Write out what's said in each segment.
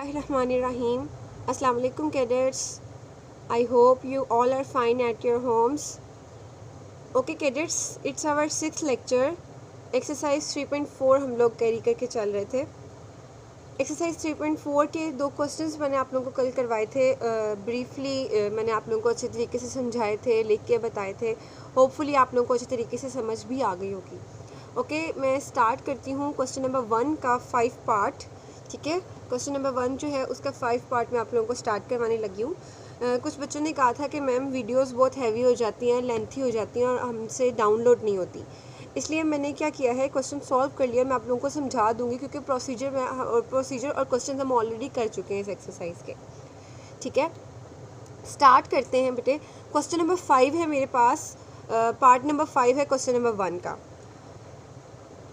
Bismillahirrahmanirrahim. Assalamu alaikum cadets. I hope you all are fine at your homes. Okay cadets, it's our 6th lecture. Exercise 3.4 हम लोग carry करके चल रहे थे. Exercise 3.4 के 2 questions मैंने आप लोगों को कल करवाए थे. ब्रीफली मैंने आप लोगों को अच्छे तरीके से समझाए थे, लिख के बताए थे. होपफुली आप लोगों को अच्छे तरीके से समझ भी आ गई होगी. ओके, मैं स्टार्ट करती हूँ क्वेश्चन नंबर 1 का 5 पार्ट. ठीक है, क्वेश्चन नंबर 1 जो है उसका 5 पार्ट में आप लोगों को स्टार्ट करवाने लगी हूँ. कुछ बच्चों ने कहा था कि मैम वीडियोस बहुत हैवी हो जाती हैं, लेंथी हो जाती हैं और हमसे डाउनलोड नहीं होती. इसलिए मैंने क्या किया है, क्वेश्चन सॉल्व कर लिया. मैं आप लोगों को समझा दूंगी क्योंकि प्रोसीजर और क्वेश्चन हम ऑलरेडी कर चुके हैं इस एक्सरसाइज के. ठीक है, स्टार्ट करते हैं बेटे. क्वेश्चन नंबर 5 है मेरे पास. पार्ट नंबर 5 है क्वेश्चन नंबर 1 का.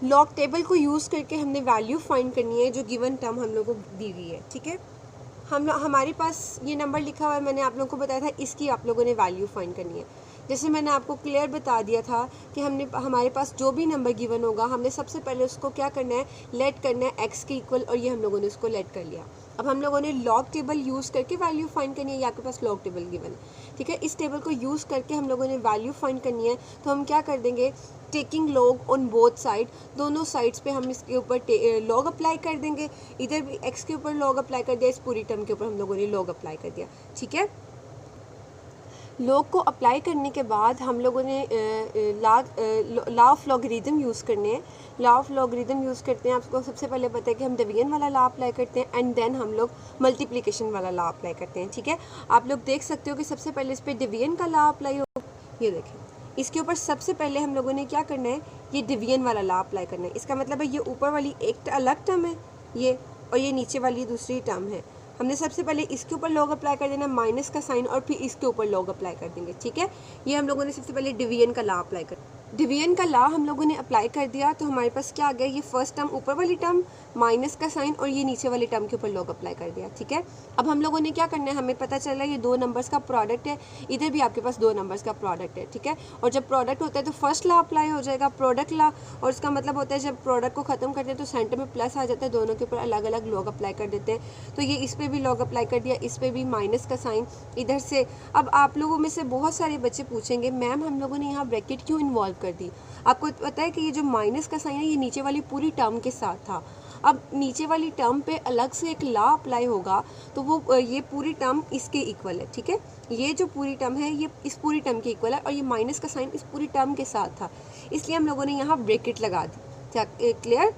लॉग टेबल को यूज़ करके हमने वैल्यू फाइंड करनी है जो गिवन टर्म हम लोगों को दी गई है. ठीक है, हमारे पास ये नंबर लिखा हुआ है. मैंने आप लोगों को बताया था इसकी आप लोगों ने वैल्यू फाइंड करनी है. जैसे मैंने आपको क्लियर बता दिया था कि हमारे पास जो भी नंबर गिवन होगा हमने सबसे पहले उसको क्या करना है, लेट करना है एक्स के इक्वल, और ये हम लोगों ने उसको लेट कर लिया. अब हम लोगों ने लॉग टेबल यूज़ करके वैल्यू फाइंड करनी है. ये आपके पास लॉग टेबल गिवन है. ठीक है, इस टेबल को यूज़ करके हम लोगों ने वैल्यू फाइंड करनी है. तो हम क्या कर देंगे, taking log on both side, दोनों साइड्स पे हम इसके ऊपर लॉग अप्लाई कर देंगे. इधर भी एक्स के ऊपर लॉग अप्लाई कर दिया, इस पूरी टर्म के ऊपर हम लोगों ने लॉग अप्लाई कर दिया. ठीक है, लॉग को अप्लाई करने के बाद हम लोगों ने लॉ ऑफ लॉगरिदम यूज़ करने हैं. लॉ ऑफ लॉगरिदम यूज़ करते हैं. आपको सबसे पहले पता है कि हम डिवीजन वाला लॉ अप्लाई करते हैं एंड देन हम लोग मल्टीप्लिकेशन वाला लॉ अप्लाई करते हैं. ठीक है, आप लोग देख सकते हो कि सबसे पहले इस पर डिवीजन का लॉ अप्लाई हो. ये देखें, इसके ऊपर सबसे पहले हम लोगों ने क्या करना है, ये डिवीजन वाला लॉ अप्लाई करना है. इसका मतलब है ये ऊपर वाली एक अलग टर्म है ये, और ये नीचे वाली दूसरी टर्म है. हमने सबसे पहले इसके ऊपर लॉग अप्लाई कर देना, माइनस का साइन, और फिर इसके ऊपर लॉग अप्लाई कर देंगे. ठीक है, ये हम लोगों ने सबसे पहले डिवीजन का लॉ अप्लाई कर, डिवीजन का लॉ हम लोगों ने अप्लाई कर दिया. तो हमारे पास क्या आ गया, ये फर्स्ट टर्म ऊपर वाली टर्म, माइनस का साइन, और ये नीचे वाली टर्म के ऊपर लॉग अप्लाई कर दिया. ठीक है, अब हम लोगों ने क्या करना है, हमें पता चला ये 2 नंबर्स का प्रोडक्ट है, इधर भी आपके पास 2 नंबर्स का प्रोडक्ट है. ठीक है, और जब प्रोडक्ट होता है तो फर्स्ट लॉ अप्लाई हो जाएगा, प्रोडक्ट लॉ. और इसका मतलब होता है जब प्रोडक्ट को खत्म करते हैं तो सेंटर में प्लस आ जाता है, दोनों के ऊपर अलग अलग लॉग अप्लाई कर देते हैं. तो ये इस पर भी लॉग अप्लाई कर दिया, इस पर भी माइनस का साइन इधर से. अब आप लोगों में से बहुत सारे बच्चे पूछेंगे मैम हम लोगों ने यहाँ ब्रैकेट क्यों इन्वॉल्व कर दी. आपको पता है कि ये जो माइनस का साइन है ये नीचे वाली पूरी टर्म के साथ था. अब नीचे वाली टर्म पे अलग से एक लॉ अप्लाई होगा तो वो ये पूरी टर्म इसके इक्वल है. ठीक है, ये जो पूरी टर्म है ये इस पूरी टर्म के इक्वल है, और ये माइनस का साइन इस पूरी टर्म के साथ था, इसलिए हम लोगों ने यहाँ ब्रैकेट लगा दी. क्लियर,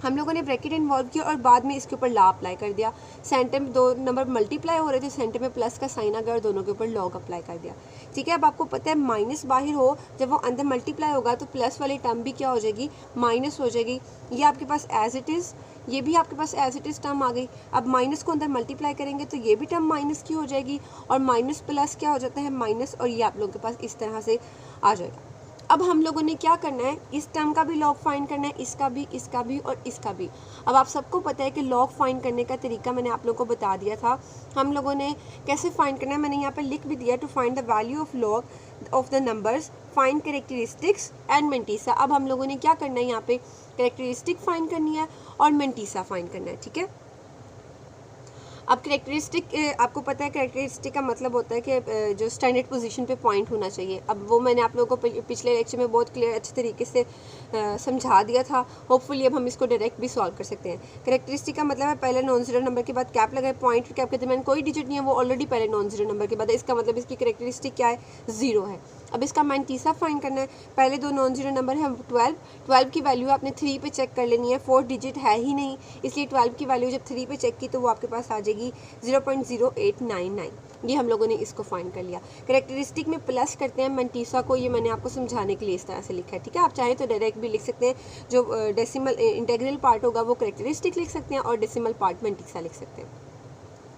हम लोगों ने ब्रैकेट इन्वॉल्व किया और बाद में इसके ऊपर लॉ अप्लाई कर दिया. सेंटर में 2 नंबर मल्टीप्लाई हो रहे थे, सेंटर में प्लस का साइन आ गया और दोनों के ऊपर लॉग अप्लाई कर दिया. ठीक है, अब आपको पता है माइनस बाहर हो, जब वो अंदर मल्टीप्लाई होगा तो प्लस वाली टर्म भी क्या हो जाएगी, माइनस हो जाएगी. ये आपके पास एज इट इज़, ये भी आपके पास एज इट इज़ टर्म आ गई. अब माइनस को अंदर मल्टीप्लाई करेंगे तो ये भी टर्म माइनस की हो जाएगी, और माइनस प्लस क्या हो जाता है, माइनस, और ये आप लोगों के पास इस तरह से आ जाएगा. अब हम लोगों ने क्या करना है, इस टर्म का भी लॉग फाइंड करना है, इसका भी और इसका भी. अब आप सबको पता है कि लॉग फाइंड करने का तरीका मैंने आप लोगों को बता दिया था. हम लोगों ने कैसे फाइंड करना है मैंने यहाँ पे लिख भी दिया. To find the value of log of the numbers, find characteristics and mantissa. अब हम लोगों ने क्या करना है, यहाँ पे कैरेक्टरिस्टिक फाइंड करनी है और मेंटीसा फाइंड करना है. ठीक है, अब कैरेक्टरिस्टिक, आपको पता है कैरेक्टरिस्टिक का मतलब होता है कि जो स्टैंडर्ड पोजीशन पे पॉइंट होना चाहिए. अब वो मैंने आप लोगों को पिछले लेक्चर में बहुत क्लियर अच्छे तरीके से समझा दिया था. होपफुली अब हम इसको डायरेक्ट भी सॉल्व कर सकते हैं. कैरेक्टरिस्टिक का मतलब है पहले नॉन जीरो नंबर के बाद कैप लगाए, पॉइंट और कैप के दरमियान कोई डिजिट नहीं है, वो ऑलरेडी पहले नॉन जीरो नंबर के बाद है, इसका मतलब इसकी कैरेक्टरिस्टिक क्या है, 0 है. अब इसका मेंटीसा फाइंड करना है. पहले 2 नॉन जीरो नंबर है 12 की वैल्यू आपने 3 पे चेक कर लेनी है. 4 डिजिट है ही नहीं, इसलिए 12 की वैल्यू जब 3 पे चेक की तो वो आपके पास आ जाएगी 0.0899. ये हम लोगों ने इसको फाइंड कर लिया. कैरेक्टरिस्टिक में प्लस करते हैं मेंटीसा को, ये मैंने आपको समझाने के लिए इस तरह से लिखा है. ठीक है, आप चाहें तो डायरेक्ट भी लिख सकते हैं. जो डेसिमल इंटीग्रल पार्ट होगा वो कैरेक्टरिस्टिक लिख सकते हैं और डेसिमल पार्ट मेंटीसा लिख सकते हैं.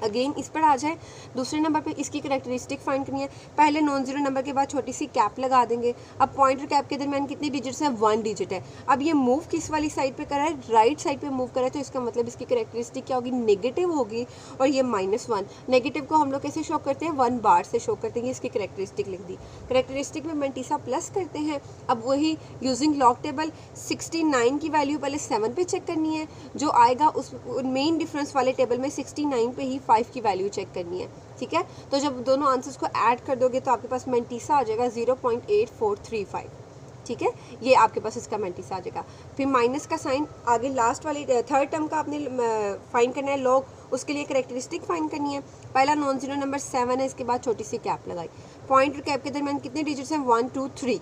अगेन इस पर आ जाए, दूसरे नंबर पे इसकी करेक्टरिस्टिक फाइंड करनी है। पहले नॉन जीरो नंबर के बाद छोटी सी कैप लगा देंगे। अब पॉइंट और कैप के दरमियान कितनी डिजिट्स हैं, 1 डिजिट है। अब ये मूव किस वाली साइड पे कर रहा है, राइट साइड पे मूव कर रहा है, तो इसका मतलब इसकी करेक्टरिस्टिक क्या होगी, नेगेटिव होगी। और ये -1, नेगेटिव को हम लोग कैसे शो करते हैं, 1 बार से शो करते हैं। इसकी करेक्टरिस्टिक लिख दी। करेक्टरिस्टिक में मैंटीसा प्लस करते हैं। अब वही यूजिंग लॉग टेबल 69 की वैल्यू पहले 7 पे चेक करनी है, जो आएगा उस मेन डिफरेंस वाले टेबल में 69 पे ही 5 की वैल्यू चेक करनी है। ठीक है, तो जब दोनों आंसर्स को ऐड कर दोगे तो आपके पास मैंटीसा आ जाएगा 0.8435। ठीक है, ये आपके पास इसका मैंटीसा आ जाएगा। फिर माइनस का साइन आगे लास्ट वाली थर्ड टर्म का आपने फाइंड करना है लॉग, उसके लिए करेक्टरिस्टिक फाइंड करनी है। पहला नॉन जीरो नंबर 7 है, इसके बाद छोटी सी कैप लगाई। पॉइंट और कैप के दरमियान कितने डिजिट्स हैं, 1 2 3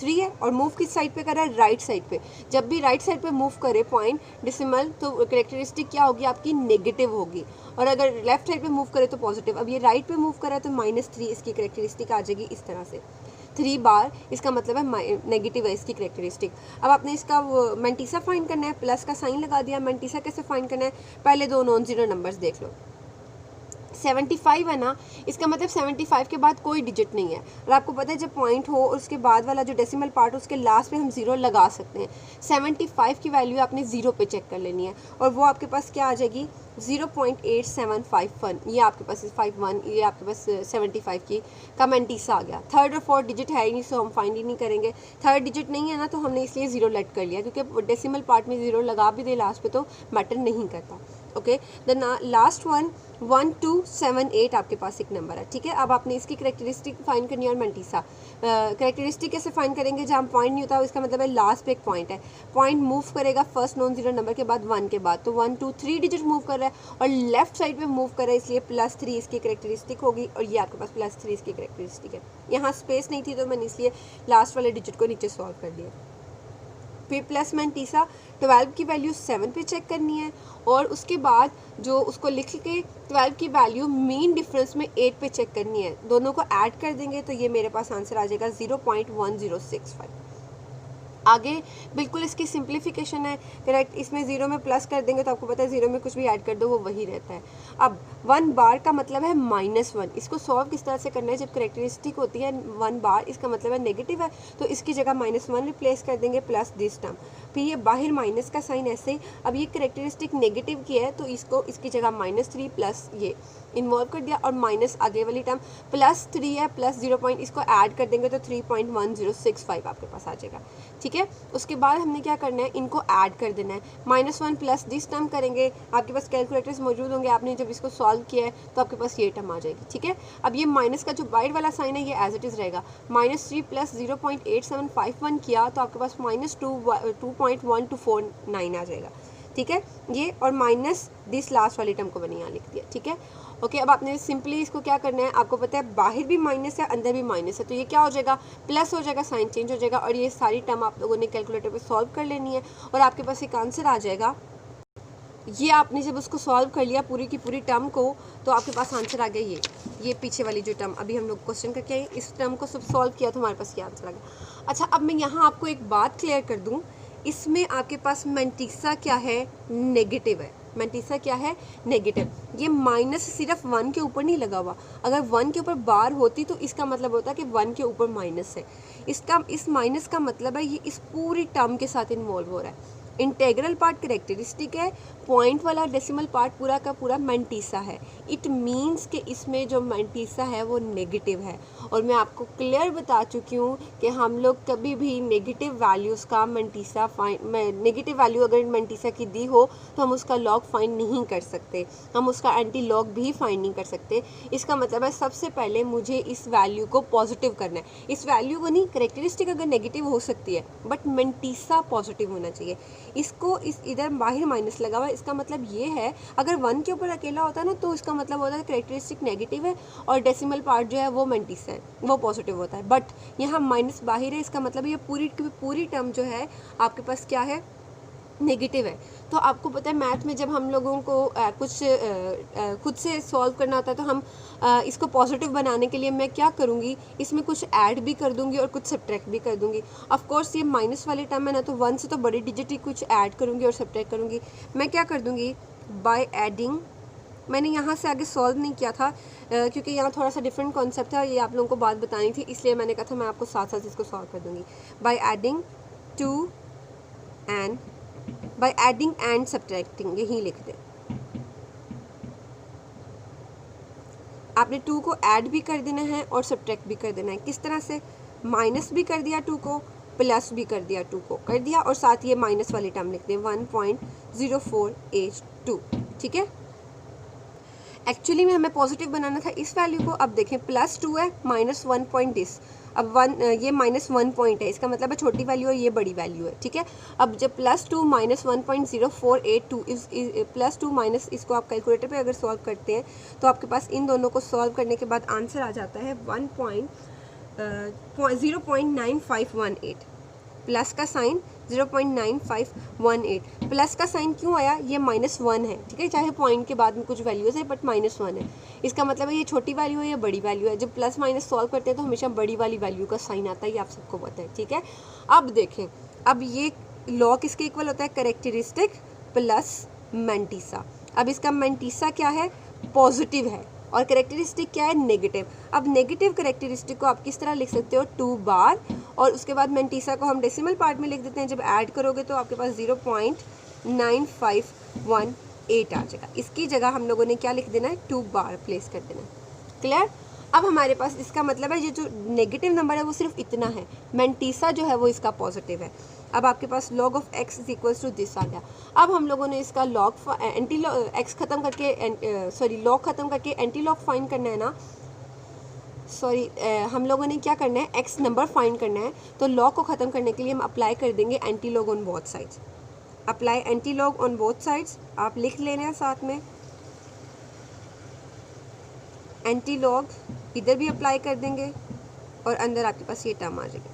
है। और मूव किस साइड पे कर रहा है, राइट साइड पे। जब भी राइट साइड पे मूव करे पॉइंट डेसिमल, तो करेक्टरिस्टिक क्या होगी आपकी, नेगेटिव होगी। और अगर लेफ्ट साइड पे मूव करे तो पॉजिटिव। अब ये राइट पे मूव कर रहा है तो -3 इसकी करेक्टरिस्टिक आ जाएगी इस तरह से, 3 बार, इसका मतलब है नेगेटिव है इसकी करेक्टरिस्टिक। अब आपने इसका मैंटीसा फाइंड करना है, प्लस का साइन लगा दिया। मैंटीसा कैसे फाइंड करना है, पहले दो नॉन जीरो नंबर्स देख लो। 75 है ना, इसका मतलब 75 के बाद कोई डिजिट नहीं है। और आपको पता है जब पॉइंट हो और उसके बाद वाला जो डेसिमल पार्ट हो उसके लास्ट पे हम 0 लगा सकते हैं। 75 की वैल्यू आपने 0 पे चेक कर लेनी है और वो आपके पास क्या आ जाएगी, 0.8751। ये आपके पास 51, ये आपके पास 75 की का मैंटीसा आ गया। थर्ड और फोर्थ डिजिट है ही नहीं, सो हम फाइंड ही नहीं करेंगे। थर्ड डिजिट नहीं है ना, तो हमने इसलिए 0 लेट कर लिया, क्योंकि डेसिमल पार्ट में 0 लगा भी दे लास्ट पे तो मैटर नहीं करता। ओके, द लास्ट वन 1278 आपके पास एक नंबर है। ठीक है, अब आपने इसकी करेक्टरिस्टिक फाइंड करनी है और मैंटीसा। करेक्टरिस्टिक कैसे फाइंड करेंगे, जहाँ पॉइंट नहीं होता इसका मतलब है लास्ट पे एक पॉइंट है। पॉइंट मूव करेगा फर्स्ट नॉन जीरो नंबर के बाद 1 के बाद, तो 1 2 3 डिजिट मूव कर रहा है और लेफ्ट साइड पे मूव कर रहा है, इसलिए +3 इसकी करेक्टरिस्टिक होगी। और ये आपके पास +3 इसकी करेक्टरिस्टिक है। यहाँ स्पेस नहीं थी तो मैंने इसलिए लास्ट वाले डिजिट को नीचे सॉल्व कर दिया। फिर प्लस मैंटीसा 12 की वैल्यू 7 पे चेक करनी है और उसके बाद जो उसको लिख के 12 की वैल्यू मेन डिफरेंस में 8 पे चेक करनी है। दोनों को ऐड कर देंगे तो ये मेरे पास आंसर आ जाएगा 0.1065। आगे बिल्कुल इसकी सिंप्लीफिकेशन है, करेक्ट। इसमें 0 में प्लस कर देंगे तो आपको पता है 0 में कुछ भी ऐड कर दो वो वही रहता है। अब 1 बार का मतलब है -1। इसको सॉल्व किस तरह से करना है, जब करेक्टरिस्टिक होती है 1 बार, इसका मतलब है नेगेटिव है, तो इसकी जगह -1 रिप्लेस कर देंगे प्लस दिस टर्म। फिर ये बाहर माइनस का साइन ऐसे ही। अब ये करेक्टरिस्टिक नेगेटिव की है तो इसको इसकी जगह -3 प्लस ये इन्वॉल्व कर दिया और माइनस आगे वाली टर्म +3 है प्लस 0. इसको ऐड कर देंगे तो 3.1065 आपके पास आ जाएगा। ठीक है, उसके बाद हमने क्या करना है, इनको ऐड कर देना है। -1 प्लस दिस टर्म करेंगे, आपके पास कैलकुलेटर्स मौजूद होंगे, आपने जब इसको सॉल्व किया है तो आपके पास ये टर्म आ जाएगी। ठीक है, अब ये माइनस का जो बाइट वाला साइन है ये एज इट इज़ रहेगा। -3 प्लस 0.8751 किया तो आपके पास -2.1249 आ जाएगा। ठीक है, ये और माइनस दिस लास्ट वाली टर्म को मैंने यहाँ लिख दिया। ठीक है, ओके। अब आपने सिंपली इसको क्या करना है, आपको पता है बाहर भी माइनस है अंदर भी माइनस है, तो ये क्या हो जाएगा, प्लस हो जाएगा, साइन चेंज हो जाएगा और ये सारी टर्म आप लोगों ने कैलकुलेटर पे सॉल्व कर लेनी है और आपके पास एक आंसर आ जाएगा। ये आपने जब उसको सॉल्व कर लिया पूरी की पूरी टर्म को तो आपके पास आंसर आ गया ये पीछे वाली जो टर्म अभी हम लोग क्वेश्चन करके आए, इस टर्म को सब सॉल्व किया तो हमारे पास ये आंसर आ गया। अच्छा, अब मैं यहाँ आपको एक बात क्लियर कर दूँ, इसमें आपके पास मैंटीसा क्या है, नेगेटिव है। मैंटीसा क्या है, नेगेटिव। ये माइनस सिर्फ 1 के ऊपर नहीं लगा हुआ, अगर 1 के ऊपर बार होती तो इसका मतलब होता कि 1 के ऊपर माइनस है। इस माइनस का मतलब है ये इस पूरी टर्म के साथ इन्वॉल्व हो रहा है। इंटेग्रल पार्ट करेक्टरिस्टिक है, पॉइंट वाला डेसिमल पार्ट पूरा का पूरा मैंटीसा है। इट मीन्स कि इसमें जो मैंटीसा है वो नेगेटिव है। और मैं आपको क्लियर बता चुकी हूँ कि हम लोग कभी भी नेगेटिव वैल्यूज़ का मैंटीसा नेगेटिव वैल्यू अगर मैंटीसा की दी हो तो हम उसका लॉग फाइंड नहीं कर सकते, हम उसका एंटी लॉग भी फाइंड नहीं कर सकते। इसका मतलब है सबसे पहले मुझे इस वैल्यू को पॉजिटिव करना है, इस वैल्यू को नहीं। करेक्टरिस्टिक अगर नेगेटिव हो सकती है बट मैंटीसा पॉजिटिव होना चाहिए। इसको इस इधर बाहर माइनस लगा हुआ है, इसका मतलब ये है अगर 1 के ऊपर अकेला होता है ना तो इसका मतलब होता है करेक्टरिस्टिक नेगेटिव है और डेसिमल पार्ट जो है वो मैंटीसा है, वो पॉजिटिव होता है। बट यहाँ माइनस बाहर है, इसका मतलब ये पूरी टर्म जो है आपके पास क्या है, नेगेटिव है। तो आपको पता है मैथ में जब हम लोगों को कुछ खुद से सॉल्व करना होता है तो हम इसको पॉजिटिव बनाने के लिए मैं क्या करूँगी, इसमें कुछ ऐड भी कर दूँगी और कुछ सब्ट्रैक्ट भी कर दूँगी। ऑफ कोर्स ये माइनस वाले टर्म है ना, तो 1 से तो बड़ी डिजिट ही कुछ ऐड करूँगी और सब्ट्रैक्ट करूँगी। मैं क्या कर दूँगी, बाय एडिंग मैंने यहाँ से आगे सॉल्व नहीं किया था क्योंकि यहाँ थोड़ा सा डिफरेंट कॉन्सेप्ट था, ये आप लोगों को बात बतानी थी, इसलिए मैंने कहा था मैं आपको साथ साथ इसको सॉल्व कर दूँगी। बाय एडिंग एंड सब्ट्रैक्टिंग, यही लिख दें। आपने 2 को ऐड भी कर देना है और सब्ट्रैक्ट भी कर देना है। किस तरह से? माइनस भी कर दिया 2 को, प्लस भी कर दिया 2 को, कर दिया, और साथ ये माइनस वाली टर्म लिख दें 1.0482, ठीक है। एक्चुअली में हमें पॉजिटिव बनाना था इस वैल्यू को। अब देखें +2 है, -1 पॉइंट दिस, अब 1 ये -1 पॉइंट है, इसका मतलब है छोटी वैल्यू है, ये बड़ी वैल्यू है, ठीक है। अब जब +2 -1.0482 इस +2 माइनस, इसको आप कैलकुलेटर पे अगर सॉल्व करते हैं तो आपके पास इन दोनों को सॉल्व करने के बाद आंसर आ जाता है 0.9518। प्लस का साइन 0.9518, प्लस का साइन क्यों आया? ये -1 है, ठीक है, चाहे पॉइंट के बाद में कुछ वैल्यूज है बट -1 है। इसका मतलब है ये छोटी वैल्यू है या बड़ी वैल्यू है। जब प्लस माइनस सॉल्व करते हैं तो हमेशा बड़ी वाली वैल्यू का साइन आता है, ये आप सबको पता है, ठीक है। अब देखें, अब ये लॉ किसके इक्वल होता है? Characteristic plus mantissa. अब इसका मैंटीसा क्या है? पॉजिटिव है, और कैरेक्टरिस्टिक क्या है? नेगेटिव। अब नेगेटिव कैरेक्टरिस्टिक को आप किस तरह लिख सकते हो? 2 बार, और उसके बाद मैंटीसा को हम डेसिमल पार्ट में लिख देते हैं। जब ऐड करोगे तो आपके पास 0.9518 आ जाएगा। इसकी जगह हम लोगों ने क्या लिख देना है? 2 बार प्लेस कर देना है। क्लियर? अब हमारे पास इसका मतलब है ये जो नेगेटिव नंबर है वो सिर्फ इतना है, मैंटीसा जो है वो इसका पॉजिटिव है। अब आपके पास log of x is equals to this आ गया। अब हम लोगों ने इसका log एंटी x ख़त्म करके log ख़त्म करके एंटी log फाइंड करना है ना, हम लोगों ने क्या करना है? x नंबर फाइंड करना है, तो log को ख़त्म करने के लिए हम अप्लाई कर देंगे anti log on both sides. Apply anti log on both sides, आप लिख लेना है साथ में। एंटी log इधर भी अप्लाई कर देंगे और अंदर आपके पास ये टर्म आ जाएगा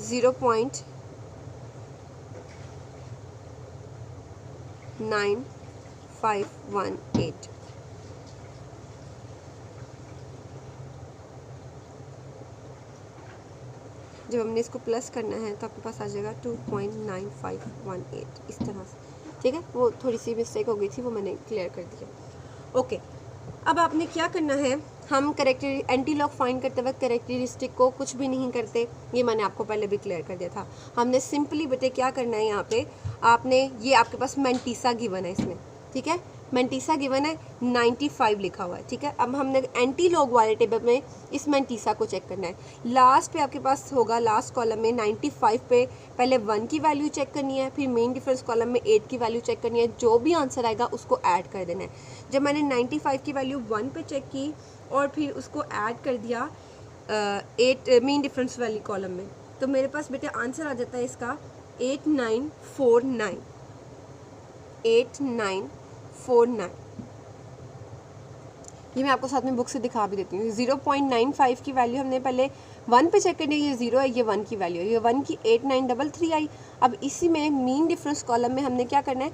0.9518। जब हमने इसको प्लस करना है तो आपके पास आ जाएगा 2.9518 इस तरह से, ठीक है। वो थोड़ी सी मिस्टेक हो गई थी, वो मैंने क्लियर कर दिया। ओके, अब आपने क्या करना है? हम एंटी लॉग फाइंड करते वक्त कैरेक्टरिस्टिक को कुछ भी नहीं करते, ये मैंने आपको पहले भी क्लियर कर दिया था। हमने सिंपली बेटे क्या करना है, यहाँ पे आपने ये आपके पास मैंटीसा गिवन है इसमें, ठीक है, मैंटीसा गिवन है 95 लिखा हुआ है, ठीक है। अब हमने एंटी लॉग वाले टेबल में इस मैंटीसा को चेक करना है। लास्ट पे आपके पास होगा, लास्ट कॉलम में 95 पे पहले 1 की वैल्यू चेक करनी है, फिर मेन डिफरेंस कॉलम में 8 की वैल्यू चेक करनी है। जो भी आंसर आएगा उसको ऐड कर देना है। जब मैंने 95 की वैल्यू 1 पे चेक की और फिर उसको ऐड कर दिया 8 मेन डिफरेंस वाली कॉलम में, तो मेरे पास बेटे आंसर आ जाता है इसका 8949। ये मैं आपको साथ में बुक से दिखा भी देती हूँ। 0.95 की वैल्यू हमने पहले 1 पे चेक करनी है, ये 0 है, ये 1 की वैल्यू है, ये 1 की 8933 आई। अब इसी में मीन डिफरेंस कॉलम में हमने क्या करना है?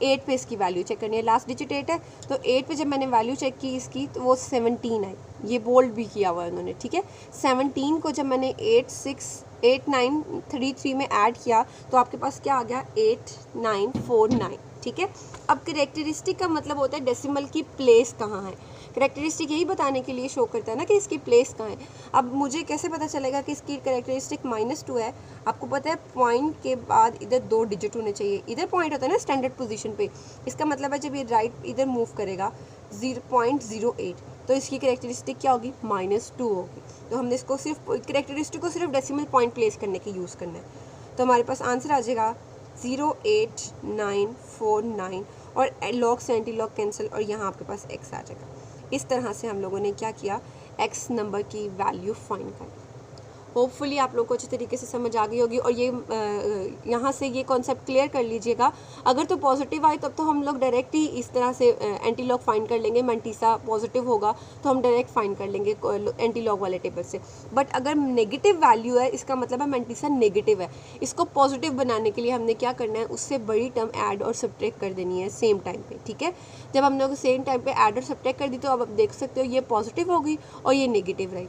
8 पे इसकी वैल्यू चेक करनी है। लास्ट डिजिट 8 है, तो 8 पे जब मैंने वैल्यू चेक की इसकी तो वो 17 आई। ये बोल्ड भी किया हुआ है उन्होंने, ठीक है। 17 को जब मैंने 8933 में ऐड किया तो आपके पास क्या आ गया? 8949, ठीक है। अब कैरेक्टरिस्टिक का मतलब होता है डेसिमल की प्लेस कहाँ है। कैरेक्टरिस्टिक यही बताने के लिए शो करता है ना कि इसकी प्लेस कहाँ है। अब मुझे कैसे पता चलेगा कि इसकी कैरेक्टरिस्टिक -2 है? आपको पता है पॉइंट के बाद इधर 2 डिजिट होने चाहिए। इधर पॉइंट होता है ना स्टैंडर्ड पोजीशन पे, इसका मतलब है जब ये राइट इधर मूव करेगा 0.08, तो इसकी कैरेक्टरिस्टिक क्या होगी? -2 होगी। तो हमने इसको सिर्फ कैरेक्टरिस्टिक को सिर्फ डेसिमल पॉइंट प्लेस करने के यूज़ करना है। तो हमारे पास आंसर आ जाएगा 08949, और लॉग से एंटी लॉग कैंसिल, और यहाँ आपके पास x आ जाएगा। इस तरह से हम लोगों ने क्या किया? x नंबर की वैल्यू फाइंड कर। होपफुली आप लोगों को अच्छी तरीके से समझ आ गई होगी, और ये यहाँ से ये कॉन्सेप्ट क्लियर कर लीजिएगा। अगर तो पॉजिटिव आए तब तो हम लोग डायरेक्ट ही इस तरह से एंटी लॉग फाइंड कर लेंगे। मैंटीसा पॉजिटिव होगा तो हम डायरेक्ट फाइंड कर लेंगे एंटी लॉग वाले टेबल से। बट अगर नेगेटिव वैल्यू है, इसका मतलब है मैंटीसा नेगेटिव है, इसको पॉजिटिव बनाने के लिए हमने क्या करना है? उससे बड़ी टर्म ऐड और सब्ट्रैक्ट कर देनी है सेम टाइम पे, ठीक है। जब हम लोग सेम टाइम पे ऐड और सब्ट्रैक्ट कर दी तो अब आप देख सकते हो ये पॉजिटिव होगी और ये नेगेटिव रही।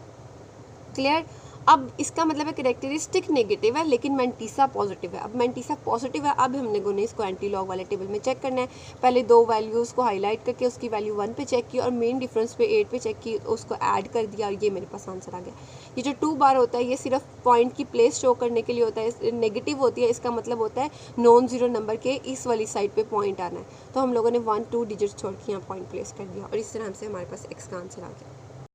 क्लियर? अब इसका मतलब है करेक्टरिस्टिक नेगेटिव है लेकिन मैंटीसा पॉजिटिव है। अब मैंटीसा पॉजिटिव है, अब हम लोगों ने इसको एंटी लॉग वाले टेबल में चेक करना है। पहले 2 वैल्यूज़ को हाईलाइट करके उसकी वैल्यू 1 पे चेक की और मेन डिफरेंस पे 8 पे चेक की, उसको ऐड कर दिया और ये मेरे पास आंसर आ गया। ये जो 2 बार होता है ये सिर्फ पॉइंट की प्लेस शो करने के लिए होता है, नेगेटिव होती है, इसका मतलब होता है नॉन ज़ीरो नंबर के इस वाली साइड पर पॉइंट आना है। तो हम लोगों ने 1 2 डिजिट छोड़ के यहाँ पॉइंट प्लेस कर दिया और इस तरह से हमारे पास एक्स का आंसर आ गया।